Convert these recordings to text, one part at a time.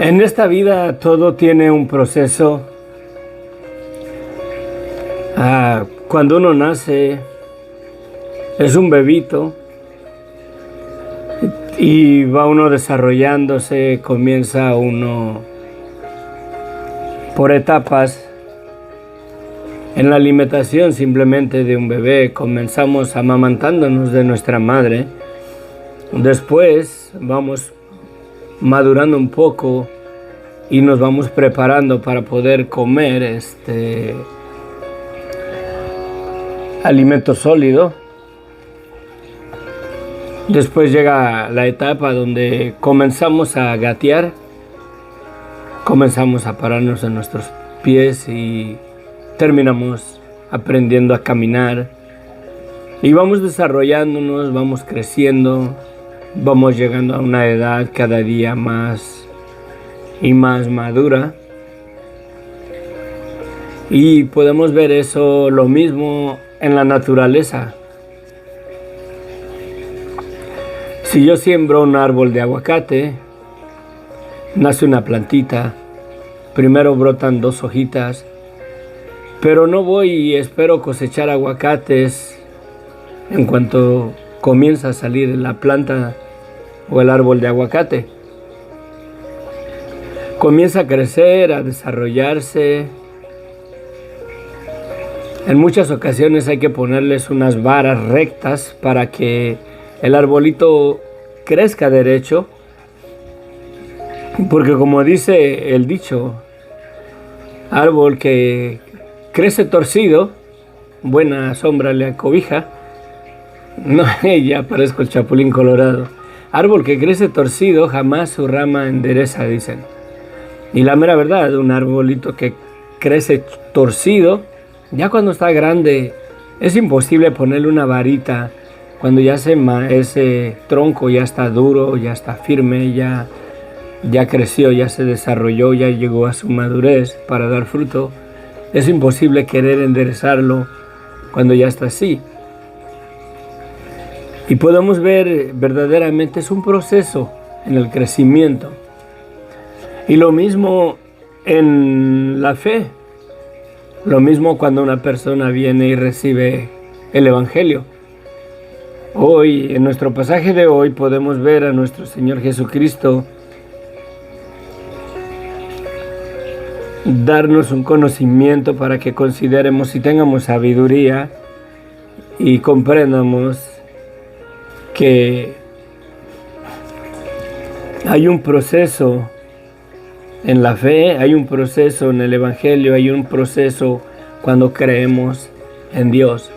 En esta vida todo tiene un proceso. Cuando uno nace, es un bebito y va uno desarrollándose, comienza uno por etapas. En la alimentación simplemente de un bebé comenzamos amamantándonos de nuestra madre. Después vamos madurando un poco y nos vamos preparando para poder comer alimento sólido. Después llega la etapa donde comenzamos a gatear, comenzamos a pararnos en nuestros pies y terminamos aprendiendo a caminar. Y vamos desarrollándonos, vamos creciendo, vamos llegando a una edad cada día más y más madura. Y podemos ver eso lo mismo en la naturaleza. Si yo siembro un árbol de aguacate, nace una plantita, primero brotan 2 hojitas, pero no voy y espero cosechar aguacates en cuanto comienza a salir la planta o el árbol de aguacate. Comienza a crecer, a desarrollarse. En muchas ocasiones hay que ponerles unas varas rectas para que el arbolito crezca derecho, porque como dice el dicho, árbol que crece torcido, buena sombra le acobija. No, ya parezco el Chapulín Colorado. Árbol que crece torcido, jamás su rama endereza, dicen. Y la mera verdad, un arbolito que crece torcido, ya cuando está grande, es imposible ponerle una varita. Cuando ya ese tronco ya está duro, ya está firme, ya creció, ya se desarrolló, ya llegó a su madurez para dar fruto, es imposible querer enderezarlo cuando ya está así. Y podemos ver verdaderamente es un proceso en el crecimiento. Y lo mismo en la fe. Lo mismo cuando una persona viene y recibe el Evangelio. Hoy, en nuestro pasaje de hoy, podemos ver a nuestro Señor Jesucristo darnos un conocimiento para que consideremos y tengamos sabiduría y comprendamos que hay un proceso en la fe, hay un proceso en el Evangelio, hay un proceso cuando creemos en Dios.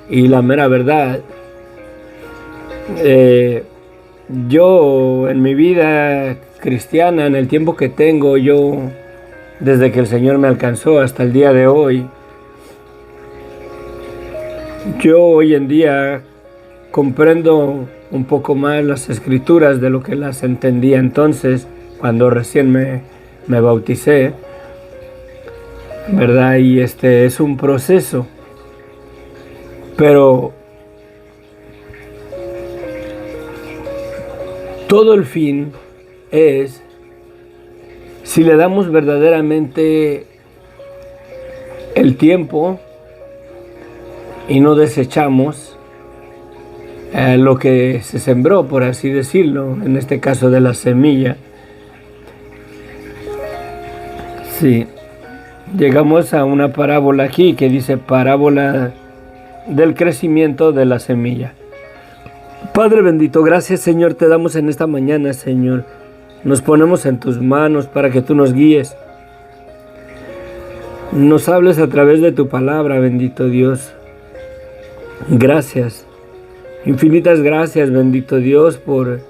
Y la mera verdad, yo en mi vida cristiana, en el tiempo que tengo, yo desde que el Señor me alcanzó hasta el día de hoy, yo hoy en día comprendo un poco más las Escrituras de lo que las entendía entonces, cuando recién me bauticé, ¿verdad? Y es un proceso, pero todo el fin es si le damos verdaderamente el tiempo y no desechamos lo que se sembró, por así decirlo, en este caso de la semilla. Sí, llegamos a una parábola aquí que dice parábola del crecimiento de la semilla. Padre bendito, gracias Señor, te damos en esta mañana, Señor. Nos ponemos en tus manos para que tú nos guíes. Nos hables a través de tu palabra, bendito Dios. Gracias. Infinitas gracias, bendito Dios, por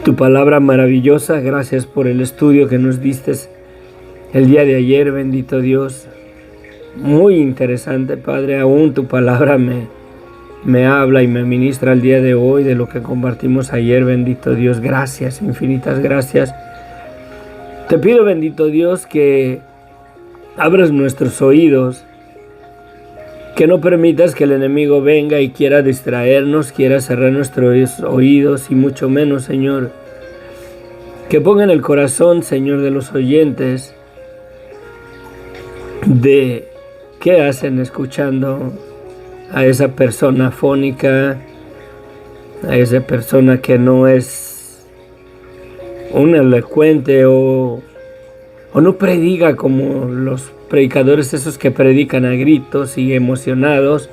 tu palabra maravillosa. Gracias por el estudio que nos diste el día de ayer, bendito Dios. Muy interesante, Padre. Aún tu palabra me habla y me ministra el día de hoy de lo que compartimos ayer, bendito Dios. Gracias, infinitas gracias. Te pido, bendito Dios, que abras nuestros oídos, que no permitas que el enemigo venga y quiera distraernos, quiera cerrar nuestros oídos y mucho menos, Señor, que ponga en el corazón, Señor, de los oyentes, de qué hacen escuchando a esa persona afónica, a esa persona que no es un elocuente o no predica como los predicadores esos que predican a gritos y emocionados.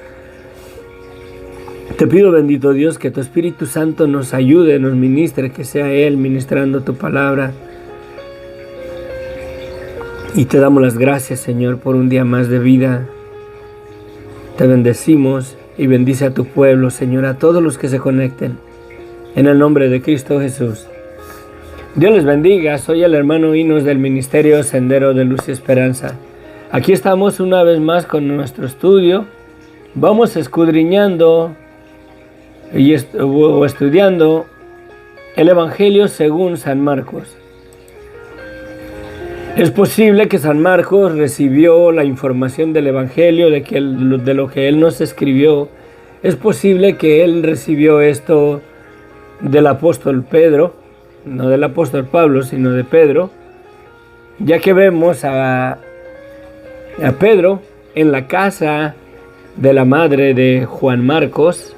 Te pido, bendito Dios, que tu Espíritu Santo nos ayude, nos ministre, que sea Él ministrando tu palabra. Y te damos las gracias, Señor, por un día más de vida. Te bendecimos y bendice a tu pueblo, Señor, a todos los que se conecten. En el nombre de Cristo Jesús. Dios les bendiga. Soy el hermano Inos del Ministerio Sendero de Luz y Esperanza. Aquí estamos una vez más con nuestro estudio. Vamos escudriñando y estudiando el Evangelio según San Marcos. Es posible que San Marcos recibió la información del Evangelio, de lo que él nos escribió. Es posible que él recibió esto del apóstol Pedro, no del apóstol Pablo, sino de Pedro, ya que vemos a Pedro en la casa de la madre de Juan Marcos,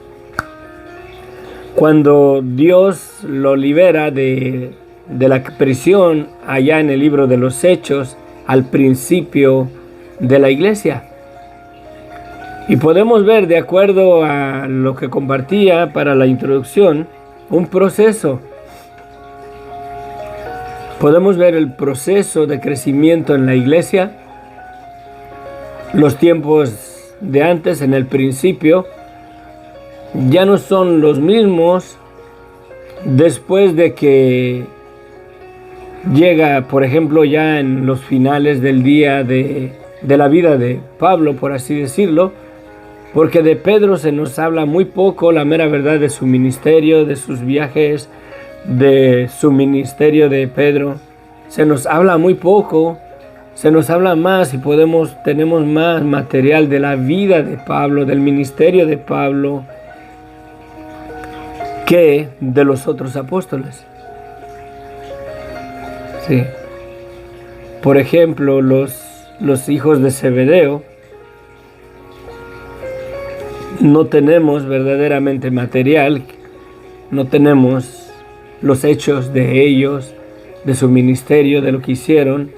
cuando Dios lo libera de la prisión allá en el libro de los Hechos, al principio de la iglesia. Y podemos ver, de acuerdo a lo que compartía para la introducción, un proceso. Podemos ver el proceso de crecimiento en la iglesia, los tiempos de antes, en el principio, ya no son los mismos después de que llega, por ejemplo, ya en los finales del día de la vida de Pablo, por así decirlo, porque de Pedro se nos habla muy poco, la mera verdad, de su ministerio, de sus viajes, de su ministerio de Pedro. Se nos habla muy poco, se nos habla más y tenemos más material de la vida de Pablo, del ministerio de Pablo, que de los otros apóstoles. Sí. Por ejemplo, los hijos de Zebedeo, no tenemos verdaderamente material, no tenemos los hechos de ellos, de su ministerio, de lo que hicieron,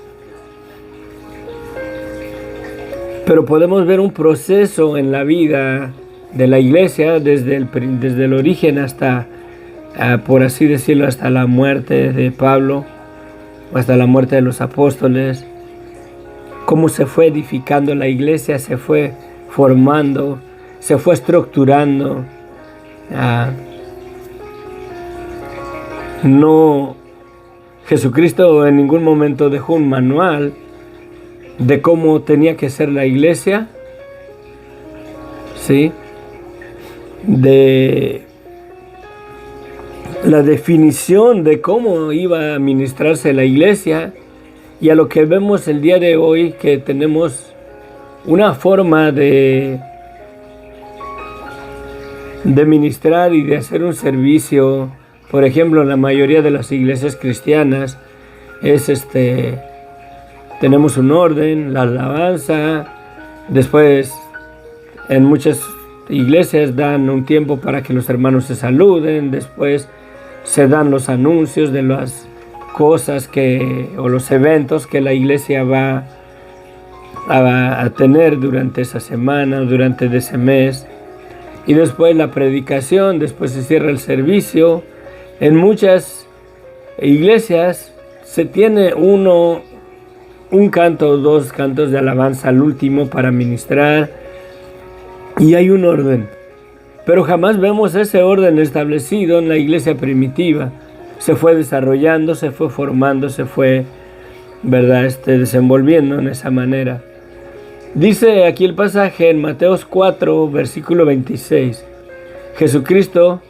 pero podemos ver un proceso en la vida de la iglesia desde el origen hasta, por así decirlo, hasta la muerte de Pablo, hasta la muerte de los apóstoles, cómo se fue edificando la iglesia, se fue formando, se fue estructurando. Jesucristo en ningún momento dejó un manual de cómo tenía que ser la iglesia, ¿sí? De la definición de cómo iba a administrarse la iglesia, y a lo que vemos el día de hoy, que tenemos una forma de ministrar y de hacer un servicio. Por ejemplo, en la mayoría de las iglesias cristianas tenemos un orden, la alabanza, después en muchas iglesias dan un tiempo para que los hermanos se saluden, después se dan los anuncios de las cosas o los eventos que la iglesia va a tener durante esa semana, durante ese mes, y después la predicación, después se cierra el servicio. En muchas iglesias se tiene un canto o dos cantos de alabanza al último para ministrar, y hay un orden, pero jamás vemos ese orden establecido en la iglesia primitiva. Se fue desarrollando, se fue formando, se fue, ¿verdad?, desenvolviendo en esa manera. Dice aquí el pasaje en Mateo 4, versículo 26. Jesucristo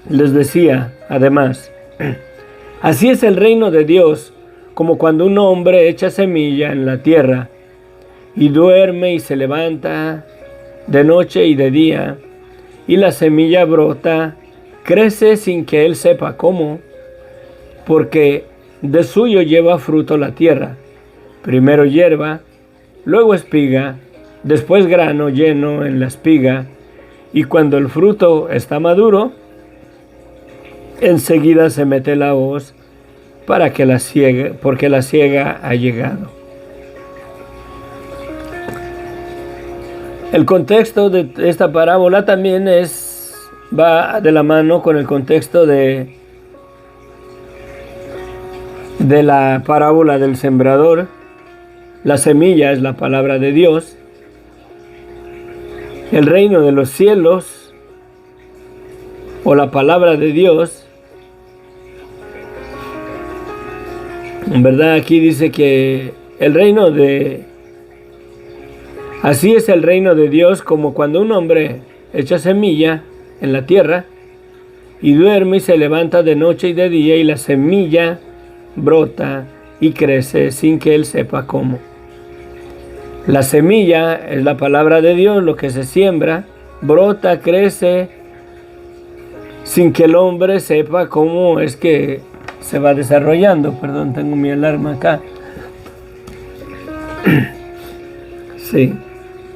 les decía, además, así es el reino de Dios, como cuando un hombre echa semilla en la tierra y duerme y se levanta de noche y de día, y la semilla brota, crece sin que él sepa cómo, porque de suyo lleva fruto la tierra, primero hierba, luego espiga, después grano lleno en la espiga, y cuando el fruto está maduro, enseguida se mete la hoz para que la siega, porque la siega ha llegado. El contexto de esta parábola también va de la mano con el contexto de la parábola del sembrador. La semilla es la palabra de Dios. El reino de los cielos, o la palabra de Dios, en verdad aquí dice que así es el reino de Dios, como cuando un hombre echa semilla en la tierra y duerme y se levanta de noche y de día, y la semilla brota y crece sin que él sepa cómo. La semilla es la palabra de Dios, lo que se siembra, brota, crece, sin que el hombre sepa cómo es que se va desarrollando. Perdón, tengo mi alarma acá. Sí.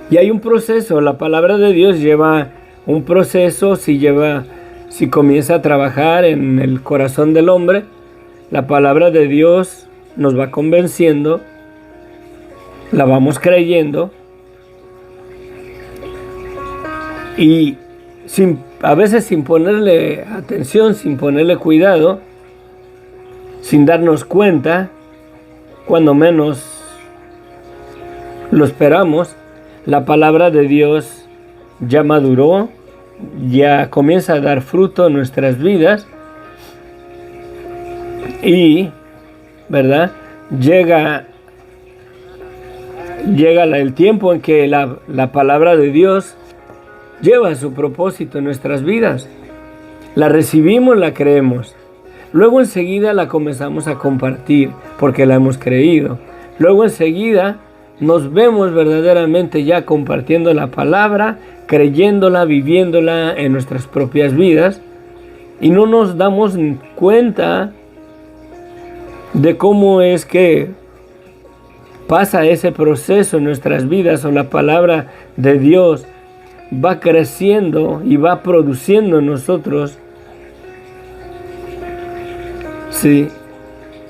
Y hay un proceso, la palabra de Dios lleva un proceso, si comienza a trabajar en el corazón del hombre, la palabra de Dios nos va convenciendo, la vamos creyendo, y a veces sin ponerle atención, sin ponerle cuidado, sin darnos cuenta, cuando menos lo esperamos, la palabra de Dios ya maduró, ya comienza a dar fruto en nuestras vidas, y, ¿verdad?, llega el tiempo en que la palabra de Dios lleva su propósito en nuestras vidas. La recibimos, la creemos. Luego enseguida la comenzamos a compartir porque la hemos creído. Luego enseguida nos vemos verdaderamente ya compartiendo la palabra, creyéndola, viviéndola en nuestras propias vidas, y no nos damos cuenta de cómo es que pasa ese proceso en nuestras vidas, o la palabra de Dios va creciendo y va produciendo en nosotros, sí,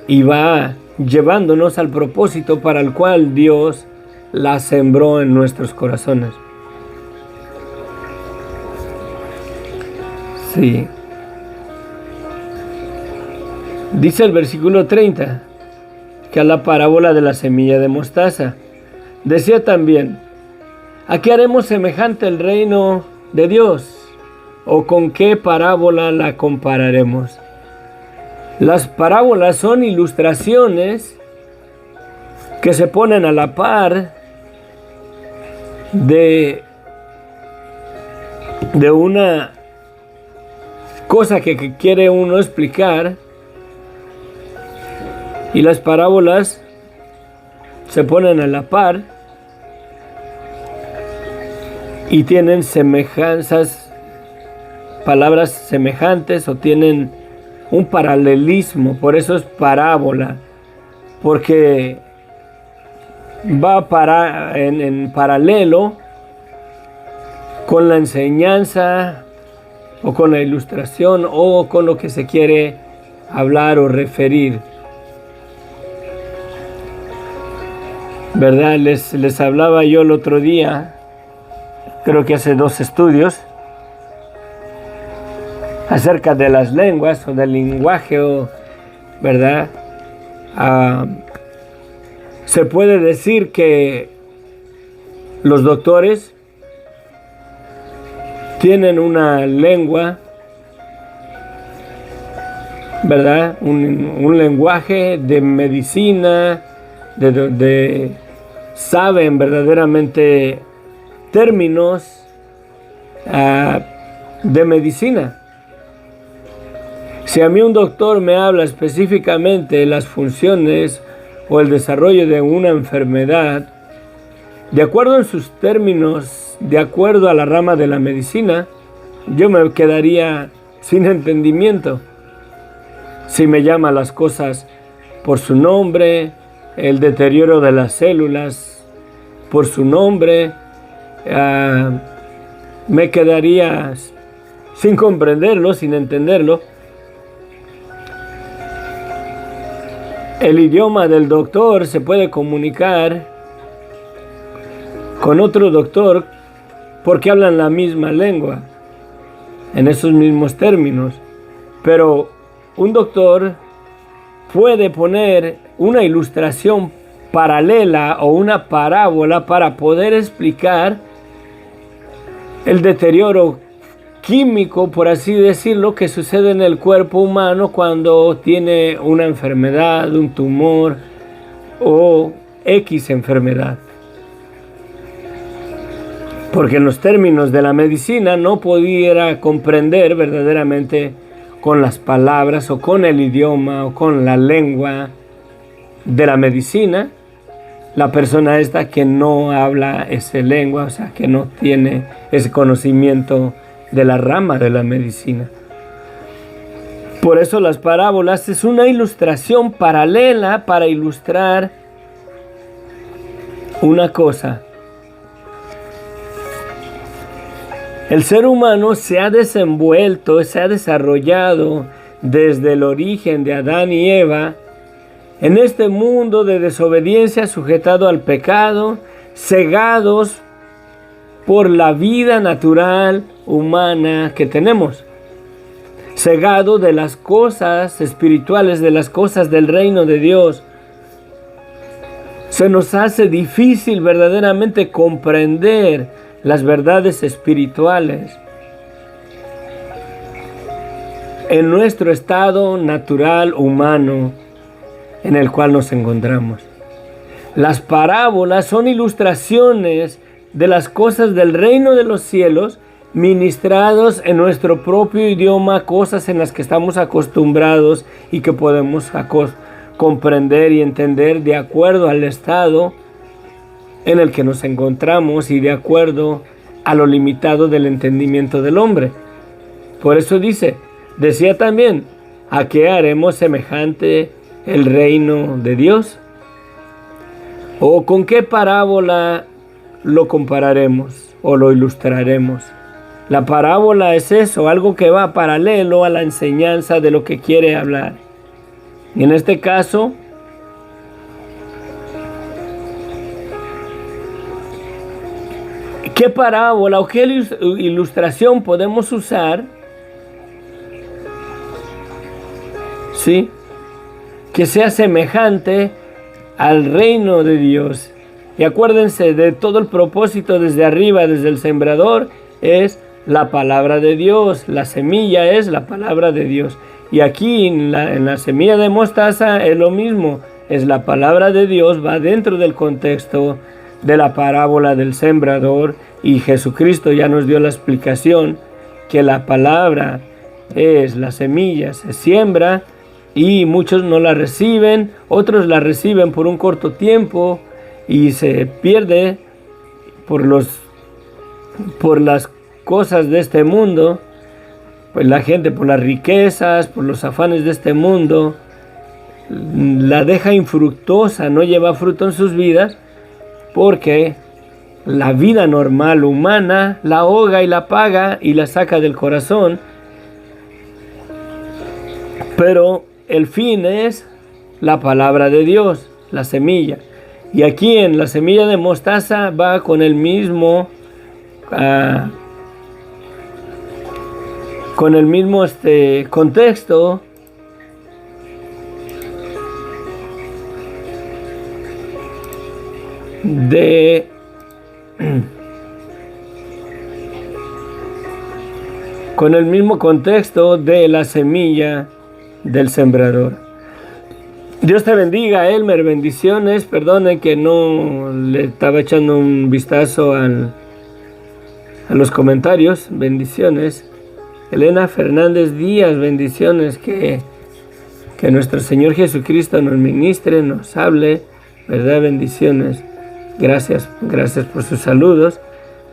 y va llevándonos al propósito para el cual Dios la sembró en nuestros corazones. Sí. Dice el versículo 30, que a la parábola de la semilla de mostaza. Decía también: ¿a qué haremos semejante el reino de Dios? ¿O con qué parábola la compararemos? Las parábolas son ilustraciones que se ponen a la par de una cosa que quiere uno explicar, y las parábolas se ponen a la par y tienen semejanzas, palabras semejantes, o tienen un paralelismo. Por eso es parábola, porque va en paralelo con la enseñanza, o con la ilustración, o con lo que se quiere hablar o referir. ¿Verdad? Les hablaba yo el otro día, creo que hace 2 estudios, acerca de las lenguas o del lenguaje, ¿verdad? Se puede decir que los doctores tienen una lengua, ¿verdad? Un lenguaje de medicina, saben verdaderamente términos de medicina. Si a mí un doctor me habla específicamente de las funciones o el desarrollo de una enfermedad, de acuerdo en sus términos, de acuerdo a la rama de la medicina, yo me quedaría sin entendimiento. Si me llama las cosas por su nombre, el deterioro de las células por su nombre, me quedaría sin comprenderlo, sin entenderlo. El idioma del doctor se puede comunicar con otro doctor porque hablan la misma lengua, en esos mismos términos. Pero un doctor puede poner una ilustración paralela o una parábola para poder explicar el deterioro químico, por así decirlo, que sucede en el cuerpo humano cuando tiene una enfermedad, un tumor o X enfermedad. Porque en los términos de la medicina no pudiera comprender verdaderamente con las palabras o con el idioma o con la lengua de la medicina la persona esta que no habla esa lengua, o sea, que no tiene ese conocimiento de la rama de la medicina. Por eso las parábolas es una ilustración paralela para ilustrar una cosa. El ser humano se ha desenvuelto, se ha desarrollado desde el origen de Adán y Eva en este mundo de desobediencia sujetado al pecado, cegados por la vida natural humana que tenemos, cegado de las cosas espirituales, de las cosas del reino de Dios. Se nos hace difícil verdaderamente comprender las verdades espirituales en nuestro estado natural humano en el cual nos encontramos. Las parábolas son ilustraciones de las cosas del reino de los cielos ministrados en nuestro propio idioma, cosas en las que estamos acostumbrados y que podemos comprender y entender de acuerdo al estado en el que nos encontramos y de acuerdo a lo limitado del entendimiento del hombre. Por eso decía también, ¿a qué haremos semejante el reino de Dios? ¿O con qué parábola lo compararemos o lo ilustraremos? La parábola es eso, algo que va paralelo a la enseñanza de lo que quiere hablar. Y en este caso, ¿qué parábola o qué ilustración podemos usar? ¿Sí? Que sea semejante al reino de Dios. Y acuérdense de todo el propósito desde arriba, desde el sembrador, es la palabra de Dios. La semilla es la palabra de Dios. Y aquí en la semilla de mostaza es lo mismo. Es la palabra de Dios, va dentro del contexto de la parábola del sembrador. Y Jesucristo ya nos dio la explicación que la palabra es la semilla, se siembra y muchos no la reciben, otros la reciben por un corto tiempo y se pierde por las cosas de este mundo. Pues la gente, por las riquezas, por los afanes de este mundo, la deja infructuosa, no lleva fruto en sus vidas, porque la vida normal humana la ahoga y la apaga y la saca del corazón. Pero el fin es la palabra de Dios, la semilla. Y aquí en la semilla de mostaza va con el mismo contexto de la semilla del sembrador. Dios te bendiga, Elmer, bendiciones. Perdone que no le estaba echando un vistazo a los comentarios. Bendiciones. Elena Fernández Díaz, bendiciones. Que nuestro Señor Jesucristo nos ministre, nos hable, ¿verdad? Bendiciones. Gracias por sus saludos.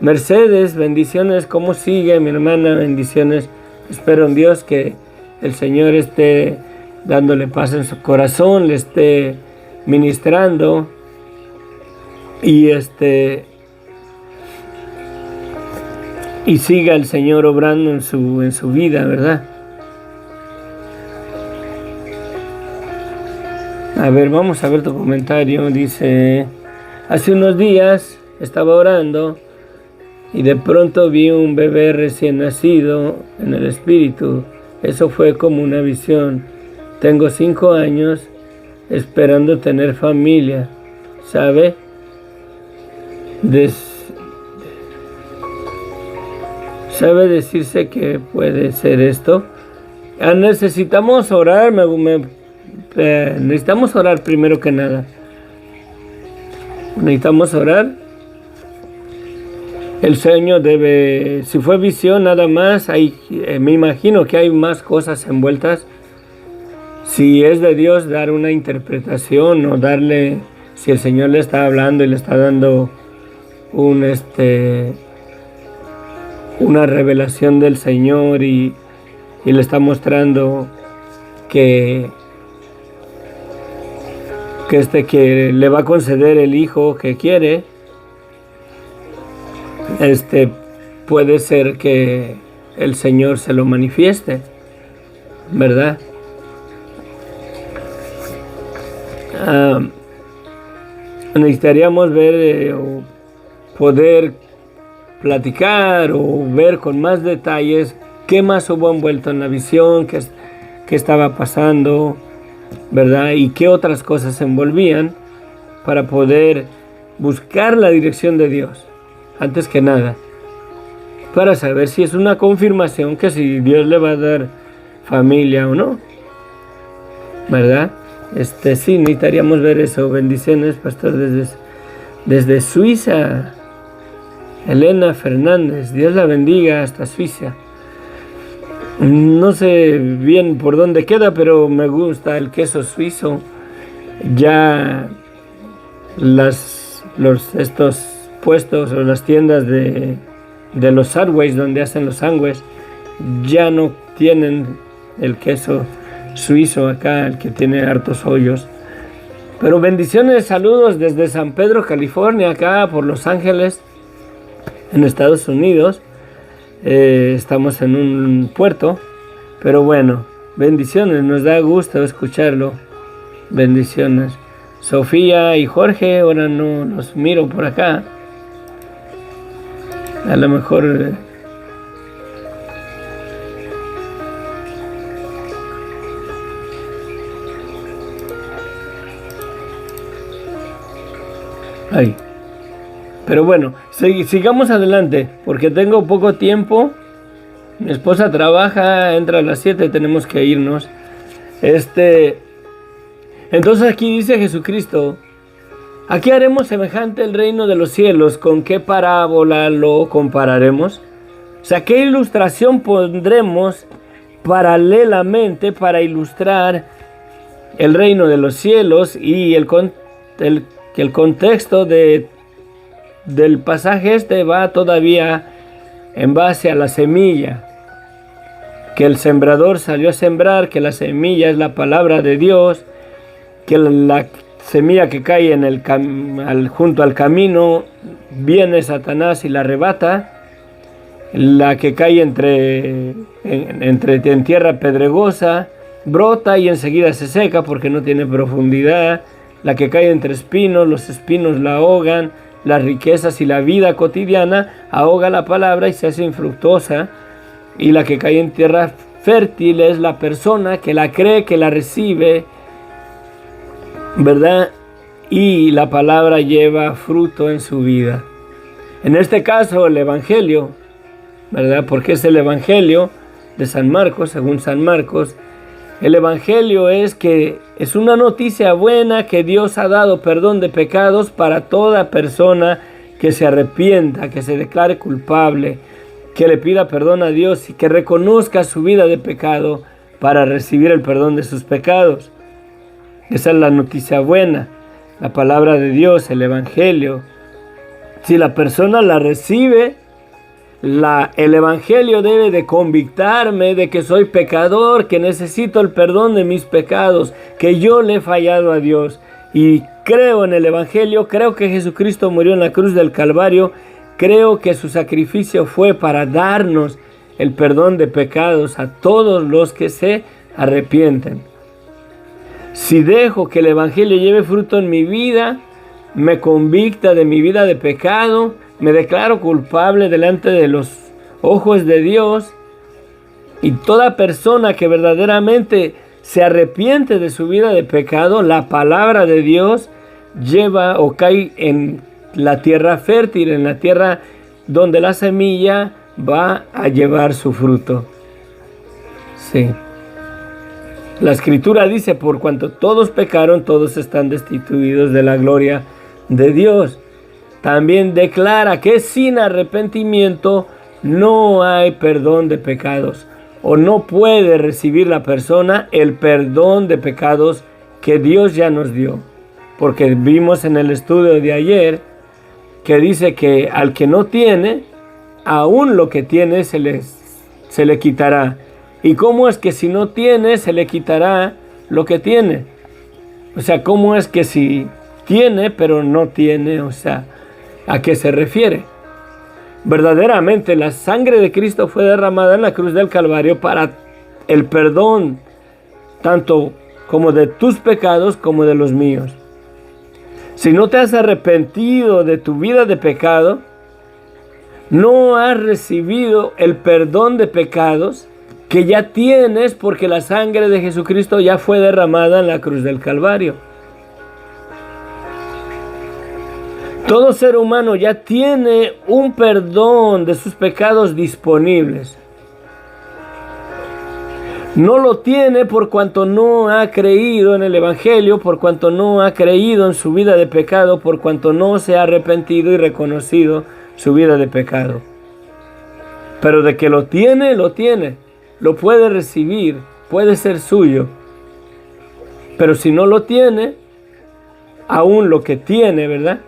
Mercedes, bendiciones. ¿Cómo sigue mi hermana? Bendiciones. Espero en Dios que el Señor esté dándole paz en su corazón, le esté ministrando y y siga el Señor obrando en su vida, ¿verdad? A ver, vamos a ver tu comentario. Dice: hace unos días estaba orando y de pronto vi un bebé recién nacido en el espíritu. Eso fue como una visión. Tengo 5 años esperando tener familia, ¿sabe? ¿Sabe decirse que puede ser esto? Necesitamos orar, necesitamos orar primero que nada. Necesitamos orar. El sueño debe, si fue visión nada más, me imagino que hay más cosas envueltas. Si es de Dios, dar una interpretación o darle, si el Señor le está hablando y le está dando una revelación del Señor y le está mostrando que le va a conceder el hijo que quiere, puede ser que el Señor se lo manifieste, ¿verdad? Necesitaríamos ver o poder platicar o ver con más detalles qué más hubo envuelto en la visión, qué estaba pasando, ¿verdad? Y qué otras cosas se envolvían para poder buscar la dirección de Dios, antes que nada, para saber si es una confirmación que si Dios le va a dar familia o no, ¿verdad? Sí, necesitaríamos ver eso. Bendiciones, pastor, desde Suiza. Elena Fernández, Dios la bendiga hasta Suiza. No sé bien por dónde queda, pero me gusta el queso suizo. Ya estos puestos o las tiendas de los Subways donde hacen los sándwiches ya no tienen el queso suizo acá, el que tiene hartos hoyos. Pero bendiciones, saludos desde San Pedro, California, acá por Los Ángeles, en Estados Unidos. Estamos en un puerto, pero bueno, bendiciones, nos da gusto escucharlo. Bendiciones. Sofía y Jorge, ahora no los miro por acá. A lo mejor ay. Pero bueno, sigamos adelante, porque tengo poco tiempo. Mi esposa trabaja, entra a las 7, tenemos que irnos. Entonces aquí dice Jesucristo: aquí haremos semejante el reino de los cielos. ¿Con qué parábola lo compararemos? O sea, ¿qué ilustración pondremos paralelamente para ilustrar el reino de los cielos? Y el contexto del pasaje va todavía en base a la semilla, que el sembrador salió a sembrar, que la semilla es la palabra de Dios, que la semilla que cae junto al camino, viene Satanás y la arrebata. La que cae en tierra pedregosa brota y enseguida se seca porque no tiene profundidad. La que cae entre espinos, los espinos la ahogan. Las riquezas y la vida cotidiana ahoga la palabra y se hace infructuosa. Y la que cae en tierra fértil es la persona que la cree, que la recibe, ¿verdad? Y la palabra lleva fruto en su vida. En este caso, el Evangelio, ¿verdad? Porque es el Evangelio de San Marcos, según San Marcos. El Evangelio es una noticia buena que Dios ha dado perdón de pecados para toda persona que se arrepienta, que se declare culpable, que le pida perdón a Dios y que reconozca su vida de pecado para recibir el perdón de sus pecados. Esa es la noticia buena, la palabra de Dios, el Evangelio. Si la persona la recibe, el Evangelio debe de convictarme de que soy pecador, que necesito el perdón de mis pecados, que yo le he fallado a Dios. Y creo en el Evangelio, creo que Jesucristo murió en la cruz del Calvario, creo que su sacrificio fue para darnos el perdón de pecados a todos los que se arrepienten. Si dejo que el Evangelio lleve fruto en mi vida, me convicta de mi vida de pecado, me declaro culpable delante de los ojos de Dios, y toda persona que verdaderamente se arrepiente de su vida de pecado, la palabra de Dios lleva o cae en la tierra fértil, en la tierra donde la semilla va a llevar su fruto. Sí. La Escritura dice, por cuanto todos pecaron, todos están destituidos de la gloria de Dios. También declara que sin arrepentimiento no hay perdón de pecados, o no puede recibir la persona el perdón de pecados que Dios ya nos dio. Porque vimos en el estudio de ayer que dice que al que no tiene, aún lo que tiene se le quitará. ¿Y cómo es que si no tiene, se le quitará lo que tiene? O sea, ¿cómo es que si tiene, pero no tiene? O sea, ¿a qué se refiere? Verdaderamente la sangre de Cristo fue derramada en la cruz del Calvario para el perdón, tanto como de tus pecados como de los míos. Si no te has arrepentido de tu vida de pecado, no has recibido el perdón de pecados que ya tienes, porque la sangre de Jesucristo ya fue derramada en la cruz del Calvario. Todo ser humano ya tiene un perdón de sus pecados disponibles. No lo tiene por cuanto no ha creído en el Evangelio, por cuanto no ha creído en su vida de pecado, por cuanto no se ha arrepentido y reconocido su vida de pecado. Pero de que lo tiene, lo puede recibir, puede ser suyo. Pero si no lo tiene, aún lo que tiene, ¿verdad?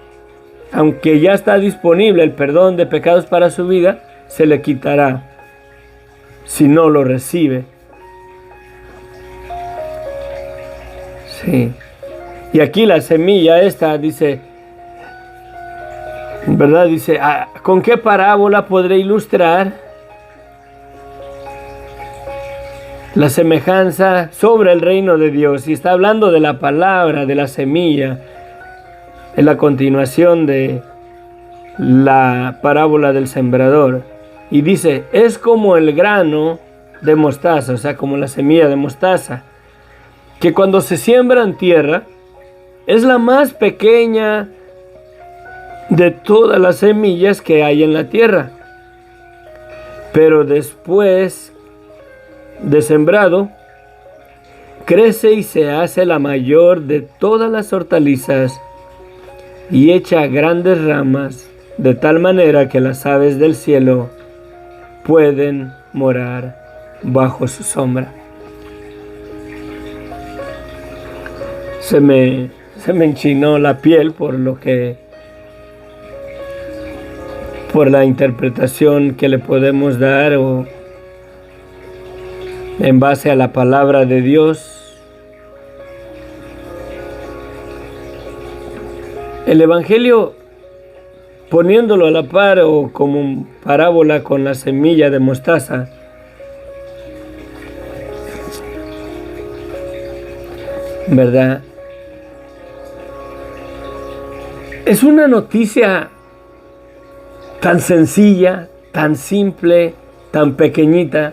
Aunque ya está disponible el perdón de pecados para su vida, se le quitará si no lo recibe. Sí. Y aquí la semilla esta dice, ¿verdad? Dice, ¿con qué parábola podré ilustrar la semejanza sobre el reino de Dios? Y está hablando de la palabra, de la semilla, en la continuación de la parábola del sembrador. Y dice, es como el grano de mostaza, o sea, como la semilla de mostaza, que cuando se siembra en tierra, es la más pequeña de todas las semillas que hay en la tierra. Pero después de sembrado, crece y se hace la mayor de todas las hortalizas y echa grandes ramas, de tal manera que las aves del cielo pueden morar bajo su sombra. Se me enchinó la piel por la interpretación que le podemos dar o en base a la palabra de Dios. El Evangelio, poniéndolo a la par o como parábola con la semilla de mostaza, ¿verdad? Es una noticia tan sencilla, tan simple, tan pequeñita,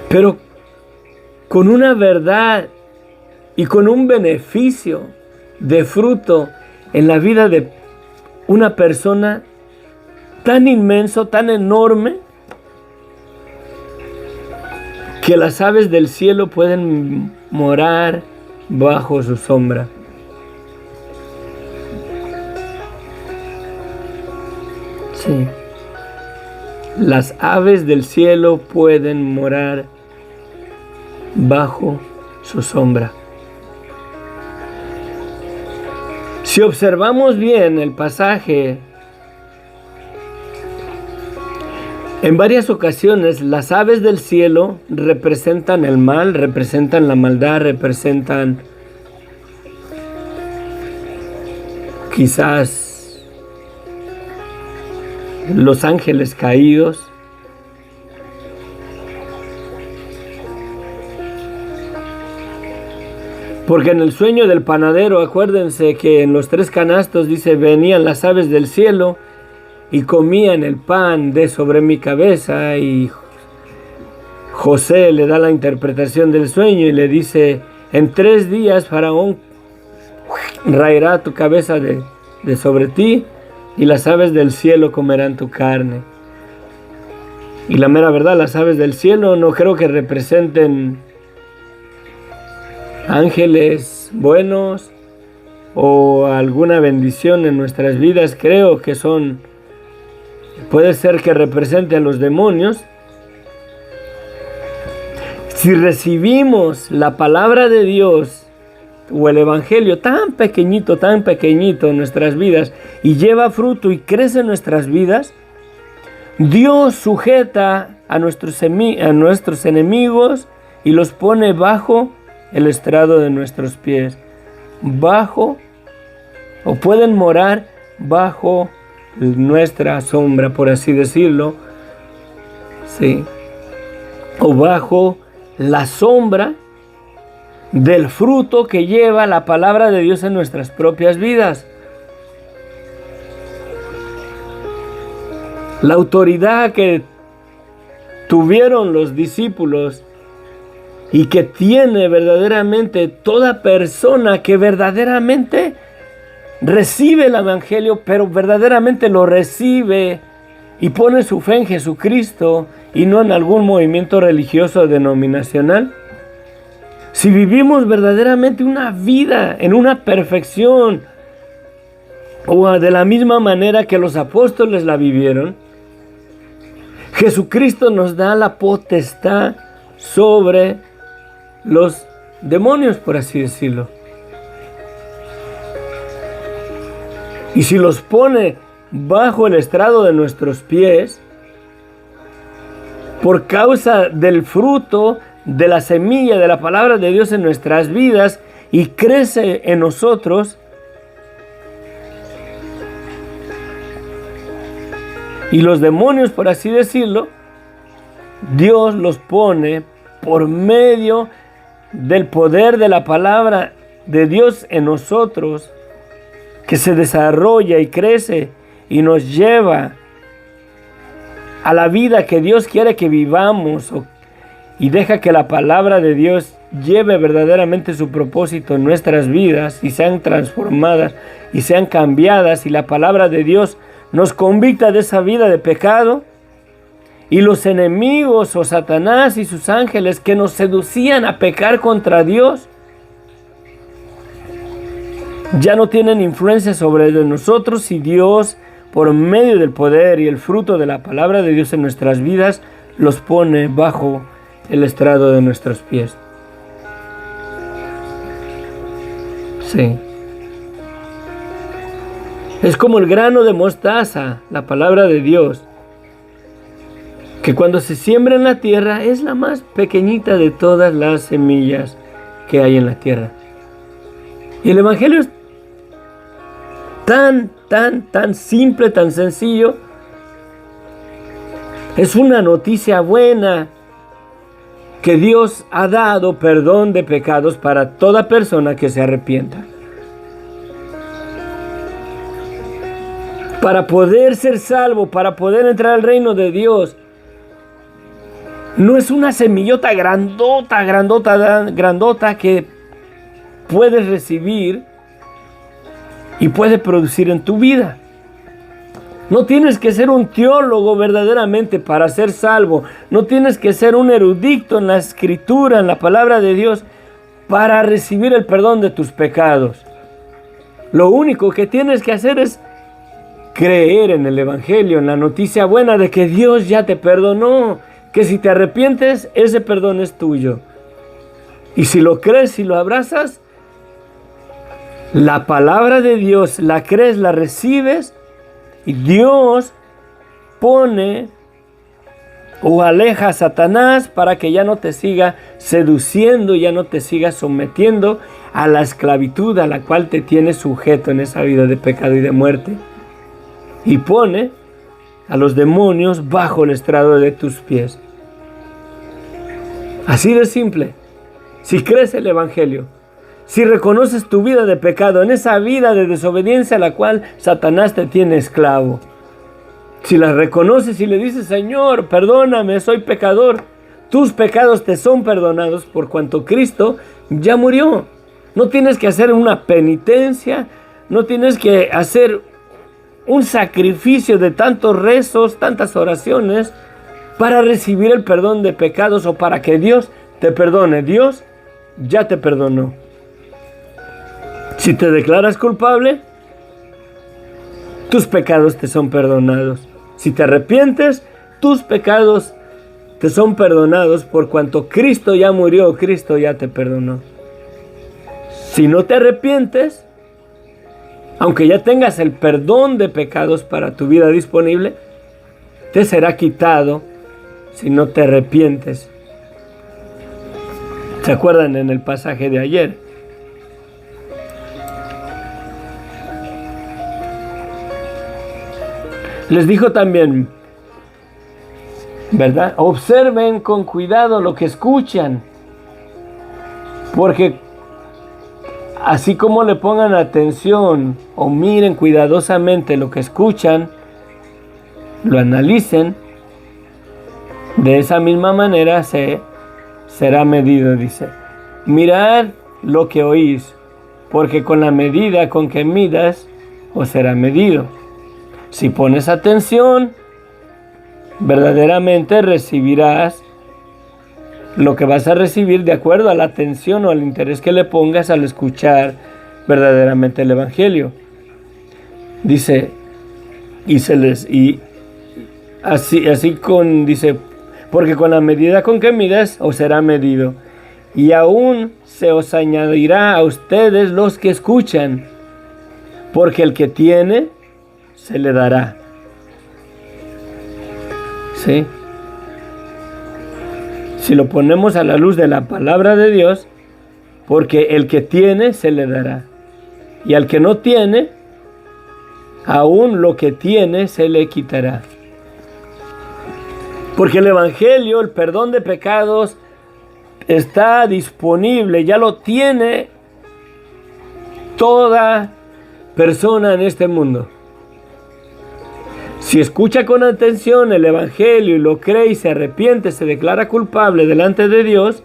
pero con una verdad y con un beneficio de fruto en la vida de una persona tan inmenso, tan enorme, que las aves del cielo pueden morar bajo su sombra. Sí. Las aves del cielo pueden morar bajo su sombra. Si observamos bien el pasaje, en varias ocasiones las aves del cielo representan el mal, representan la maldad, representan quizás los ángeles caídos. Porque en el sueño del panadero, acuérdense que en los 3 canastos dice, venían las aves del cielo y comían el pan de sobre mi cabeza, y José le da la interpretación del sueño y le dice, en 3 días Faraón raerá tu cabeza de sobre ti, y las aves del cielo comerán tu carne. Y la mera verdad, las aves del cielo no creo que representen ángeles buenos o alguna bendición en nuestras vidas. Creo que puede ser que represente a los demonios. Si recibimos la palabra de Dios o el evangelio tan pequeñito en nuestras vidas y lleva fruto y crece en nuestras vidas, Dios sujeta a nuestros enemigos y los pone bajo el estrado de nuestros pies, o pueden morar bajo nuestra sombra, por así decirlo, sí, o bajo la sombra del fruto que lleva la palabra de Dios en nuestras propias vidas. La autoridad que tuvieron los discípulos y que tiene verdaderamente toda persona que verdaderamente recibe el evangelio, pero verdaderamente lo recibe y pone su fe en Jesucristo y no en algún movimiento religioso o denominacional. Si vivimos verdaderamente una vida en una perfección, o de la misma manera que los apóstoles la vivieron, Jesucristo nos da la potestad sobre los demonios, por así decirlo. Y si los pone bajo el estrado de nuestros pies, por causa del fruto de la semilla de la palabra de Dios en nuestras vidas, y crece en nosotros, y los demonios, por así decirlo, Dios los pone por medio del poder de la palabra de Dios en nosotros, que se desarrolla y crece y nos lleva a la vida que Dios quiere que vivamos, y deja que la palabra de Dios lleve verdaderamente su propósito en nuestras vidas y sean transformadas y sean cambiadas, y la palabra de Dios nos convicta de esa vida de pecado. Y los enemigos o Satanás y sus ángeles que nos seducían a pecar contra Dios ya no tienen influencia sobre nosotros, si Dios, por medio del poder y el fruto de la palabra de Dios en nuestras vidas, los pone bajo el estrado de nuestros pies. Sí. Es como el grano de mostaza, la palabra de Dios, que cuando se siembra en la tierra es la más pequeñita de todas las semillas que hay en la tierra. Y el evangelio es tan simple, tan sencillo. Es una noticia buena que Dios ha dado perdón de pecados para toda persona que se arrepienta. Para poder ser salvo, para poder entrar al reino de Dios, no es una semillota grandota que puedes recibir y puede producir en tu vida. No tienes que ser un teólogo verdaderamente para ser salvo. No tienes que ser un erudito en la escritura, en la palabra de Dios, para recibir el perdón de tus pecados. Lo único que tienes que hacer es creer en el evangelio, en la noticia buena de que Dios ya te perdonó, que si te arrepientes, ese perdón es tuyo. Y si lo crees y lo abrazas, la palabra de Dios, la crees, la recibes, y Dios pone o aleja a Satanás para que ya no te siga seduciendo, ya no te siga sometiendo a la esclavitud a la cual te tiene sujeto en esa vida de pecado y de muerte. Y pone a los demonios bajo el estrado de tus pies. Así de simple. Si crees el Evangelio, si reconoces tu vida de pecado, en esa vida de desobediencia a la cual Satanás te tiene esclavo, si la reconoces y le dices: Señor, perdóname, soy pecador, tus pecados te son perdonados por cuanto Cristo ya murió. No tienes que hacer una penitencia, no tienes que hacer un sacrificio de tantos rezos, tantas oraciones para recibir el perdón de pecados o para que Dios te perdone. Dios ya te perdonó. Si te declaras culpable, tus pecados te son perdonados. Si te arrepientes, tus pecados te son perdonados por cuanto Cristo ya murió, Cristo ya te perdonó. Si no te arrepientes, aunque ya tengas el perdón de pecados para tu vida disponible, te será quitado si no te arrepientes. ¿Se acuerdan en el pasaje de ayer? Les dijo también, ¿verdad? Observen con cuidado lo que escuchan, porque así como le pongan atención o miren cuidadosamente lo que escuchan, lo analicen, de esa misma manera será medido, dice. Mirad lo que oís, porque con la medida con que midas, os será medido. Si pones atención, verdaderamente recibirás lo que vas a recibir de acuerdo a la atención o al interés que le pongas al escuchar verdaderamente el Evangelio. Dice, dice, porque con la medida con que midas os será medido, y aún se os añadirá a ustedes los que escuchan, porque el que tiene, se le dará. ¿Sí? Si lo ponemos a la luz de la palabra de Dios, porque el que tiene, se le dará. Y al que no tiene, aún lo que tiene, se le quitará. Porque el Evangelio, el perdón de pecados, está disponible, ya lo tiene toda persona en este mundo. Si escucha con atención el Evangelio y lo cree y se arrepiente, se declara culpable delante de Dios,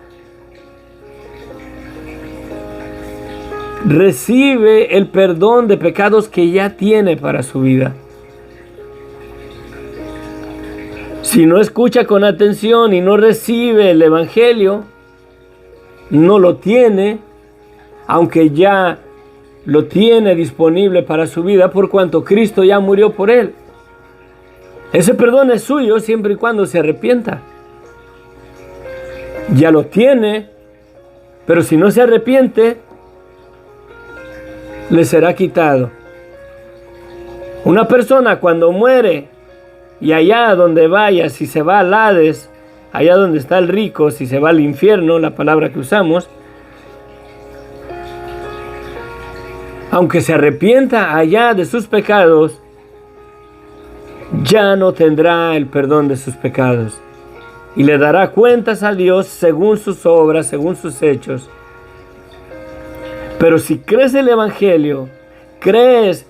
recibe el perdón de pecados que ya tiene para su vida. Si no escucha con atención y no recibe el Evangelio, no lo tiene, aunque ya lo tiene disponible para su vida por cuanto Cristo ya murió por él. Ese perdón es suyo siempre y cuando se arrepienta. Ya lo tiene, pero si no se arrepiente, le será quitado. Una persona cuando muere, y allá donde vaya, si se va al Hades, allá donde está el rico, si se va al infierno, la palabra que usamos, aunque se arrepienta allá de sus pecados, ya no tendrá el perdón de sus pecados y le dará cuentas a Dios según sus obras, según sus hechos. Pero si crees el Evangelio, crees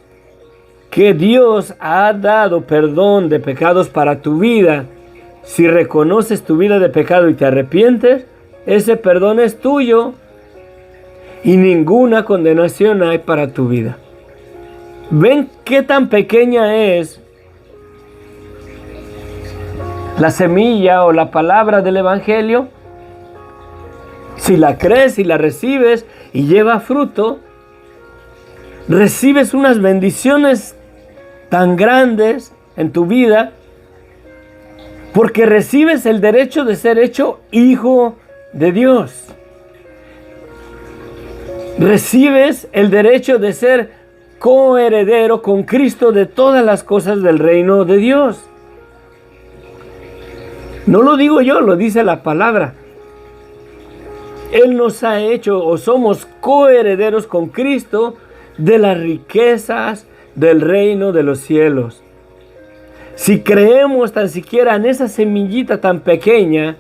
que Dios ha dado perdón de pecados para tu vida, si reconoces tu vida de pecado y te arrepientes, ese perdón es tuyo y ninguna condenación hay para tu vida. ¿Ven qué tan pequeña es la semilla o la palabra del Evangelio? Si la crees y la recibes y lleva fruto, recibes unas bendiciones tan grandes en tu vida, porque recibes el derecho de ser hecho hijo de Dios. Recibes el derecho de ser coheredero con Cristo de todas las cosas del reino de Dios. No lo digo yo, lo dice la palabra. Él nos ha hecho, o somos coherederos con Cristo de las riquezas del reino de los cielos. Si creemos tan siquiera en esa semillita tan pequeña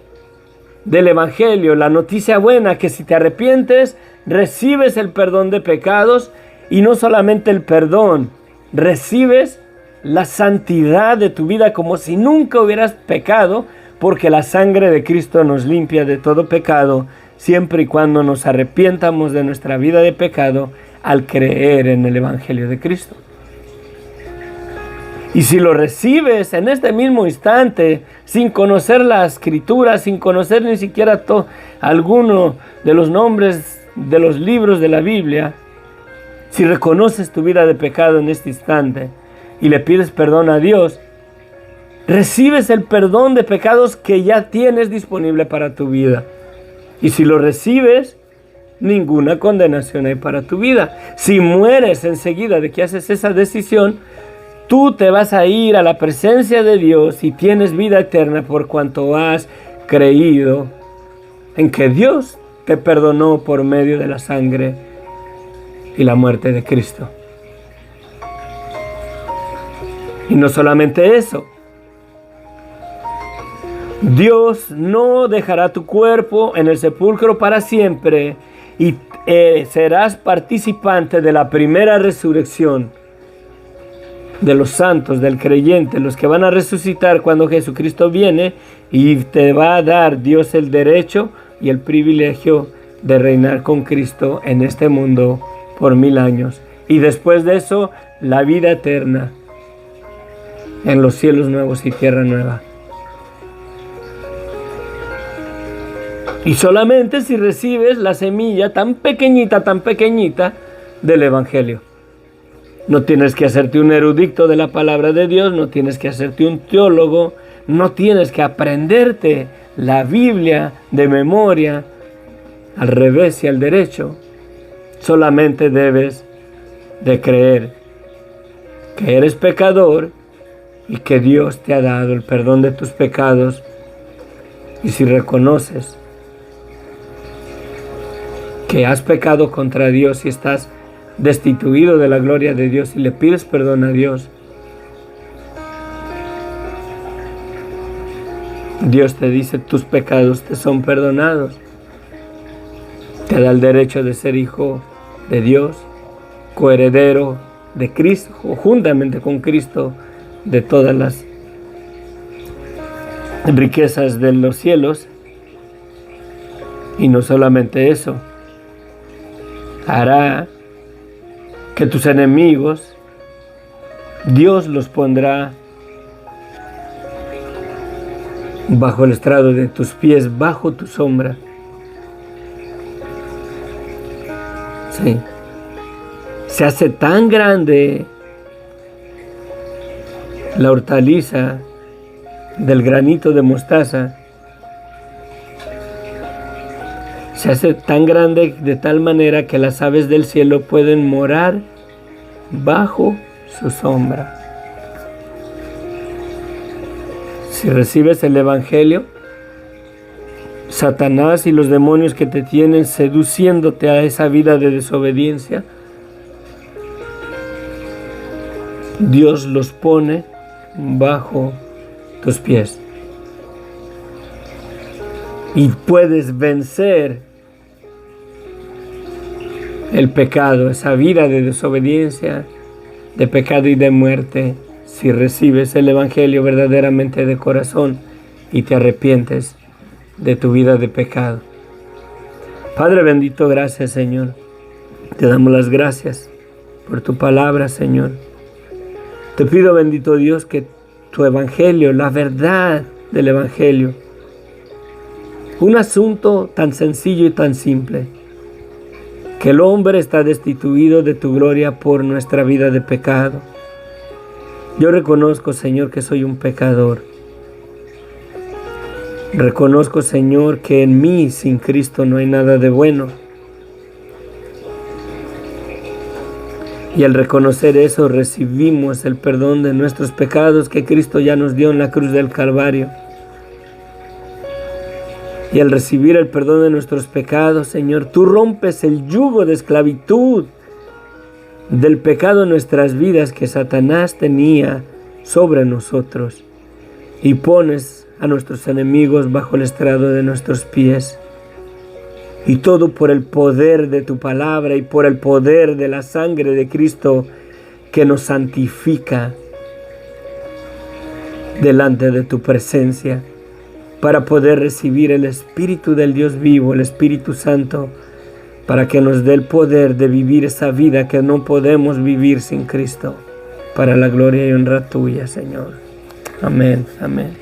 del Evangelio, la noticia buena, que si te arrepientes, recibes el perdón de pecados, y no solamente el perdón, recibes la santidad de tu vida como si nunca hubieras pecado, porque la sangre de Cristo nos limpia de todo pecado, siempre y cuando nos arrepientamos de nuestra vida de pecado al creer en el Evangelio de Cristo. Y si lo recibes en este mismo instante, sin conocer la Escritura, sin conocer ni siquiera alguno de los nombres de los libros de la Biblia, si reconoces tu vida de pecado en este instante y le pides perdón a Dios, recibes el perdón de pecados que ya tienes disponible para tu vida. Y si lo recibes, ninguna condenación hay para tu vida. Si mueres enseguida de que haces esa decisión, tú te vas a ir a la presencia de Dios y tienes vida eterna por cuanto has creído en que Dios te perdonó por medio de la sangre y la muerte de Cristo. Y no solamente eso, Dios no dejará tu cuerpo en el sepulcro para siempre, y serás participante de la primera resurrección de los santos, del creyente, los que van a resucitar cuando Jesucristo viene, y te va a dar Dios el derecho y el privilegio de reinar con Cristo en este mundo por 1000 años. Y después de eso, la vida eterna en los cielos nuevos y tierra nueva. Y solamente si recibes la semilla tan pequeñita del Evangelio. No tienes que hacerte un erudito de la palabra de Dios, no tienes que hacerte un teólogo, no tienes que aprenderte la Biblia de memoria, al revés y al derecho. Solamente debes de creer que eres pecador y que Dios te ha dado el perdón de tus pecados. Y si reconoces que has pecado contra Dios y estás destituido de la gloria de Dios y le pides perdón a Dios, Dios te dice: tus pecados te son perdonados. Te da el derecho de ser hijo de Dios, coheredero de Cristo, juntamente con Cristo, de todas las riquezas de los cielos. Y no solamente eso, hará que tus enemigos, Dios los pondrá bajo el estrado de tus pies, bajo tu sombra. Sí. Se hace tan grande la hortaliza del granito de mostaza. Se hace tan grande de tal manera que las aves del cielo pueden morar bajo su sombra. Si recibes el Evangelio, Satanás y los demonios que te tienen seduciéndote a esa vida de desobediencia, Dios los pone bajo tus pies. Y puedes vencer el pecado, esa vida de desobediencia, de pecado y de muerte, si recibes el Evangelio verdaderamente de corazón y te arrepientes de tu vida de pecado. Padre bendito, gracias, Señor. Te damos las gracias por tu palabra, Señor. Te pido, bendito Dios, que tu Evangelio, la verdad del Evangelio, un asunto tan sencillo y tan simple, que el hombre está destituido de tu gloria por nuestra vida de pecado. Yo reconozco, Señor, que soy un pecador. Reconozco, Señor, que en mí, sin Cristo, no hay nada de bueno. Y al reconocer eso, recibimos el perdón de nuestros pecados que Cristo ya nos dio en la cruz del Calvario. Y al recibir el perdón de nuestros pecados, Señor, tú rompes el yugo de esclavitud del pecado en nuestras vidas que Satanás tenía sobre nosotros. Y pones a nuestros enemigos bajo el estrado de nuestros pies. Y todo por el poder de tu palabra y por el poder de la sangre de Cristo que nos santifica delante de tu presencia, para poder recibir el Espíritu del Dios vivo, el Espíritu Santo, para que nos dé el poder de vivir esa vida que no podemos vivir sin Cristo, para la gloria y honra tuya, Señor. Amén, amén.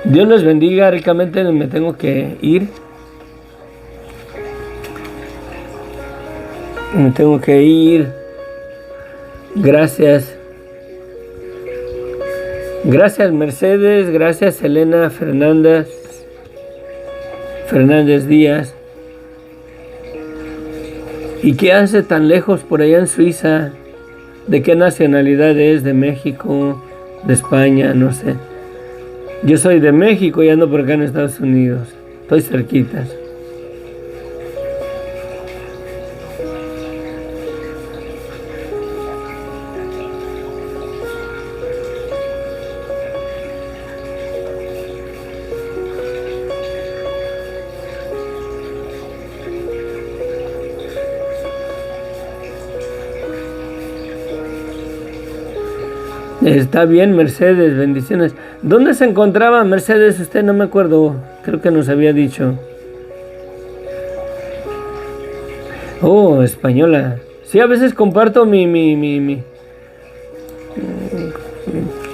Dios les bendiga ricamente, me tengo que ir. Me tengo que ir. Gracias. Gracias Mercedes, gracias Elena Fernández Díaz. ¿Y qué hace tan lejos por allá en Suiza? ¿De qué nacionalidad es? ¿De México? ¿De España? No sé. Yo soy de México y ando por acá en Estados Unidos. Estoy cerquitas. Está bien, Mercedes, bendiciones. ¿Dónde se encontraba Mercedes? Usted no me acuerdo, creo que nos había dicho. Oh, española. Sí, a veces comparto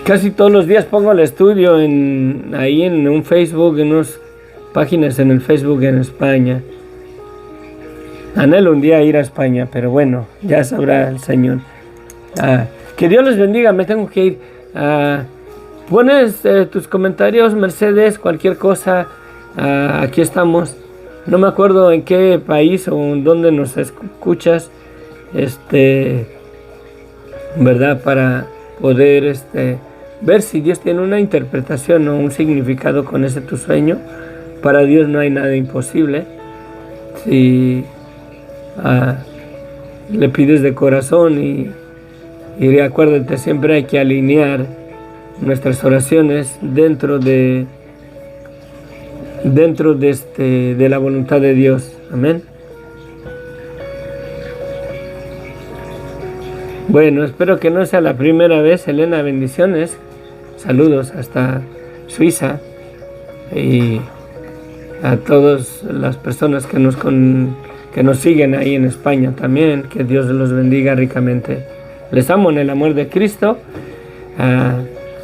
casi todos los días pongo el estudio ahí en un Facebook, en unas páginas en el Facebook en España. Anhelo un día ir a España, pero bueno, ya sabrá el Señor. Que Dios les bendiga, me tengo que ir. Pones tus comentarios, Mercedes, cualquier cosa. Aquí estamos. No me acuerdo en qué país o en dónde nos escuchas. ¿Verdad? Para poder ver si Dios tiene una interpretación o un significado con ese tu sueño. Para Dios no hay nada imposible. Si le pides de corazón y acuérdate, siempre hay que alinear nuestras oraciones dentro de la voluntad de Dios. Amén. Bueno, espero que no sea la primera vez. Elena, bendiciones. Saludos hasta Suiza. Y a todas las personas que nos siguen ahí en España también. Que Dios los bendiga ricamente. Les amo en el amor de Cristo.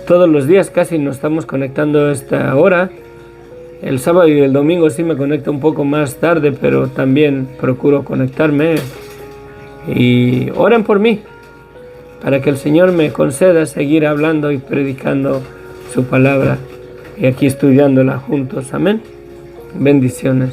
Todos los días casi nos estamos conectando a esta hora. El sábado y el domingo sí me conecto un poco más tarde, pero también procuro conectarme. Y oren por mí, para que el Señor me conceda seguir hablando y predicando su palabra y aquí estudiándola juntos. Amén. Bendiciones.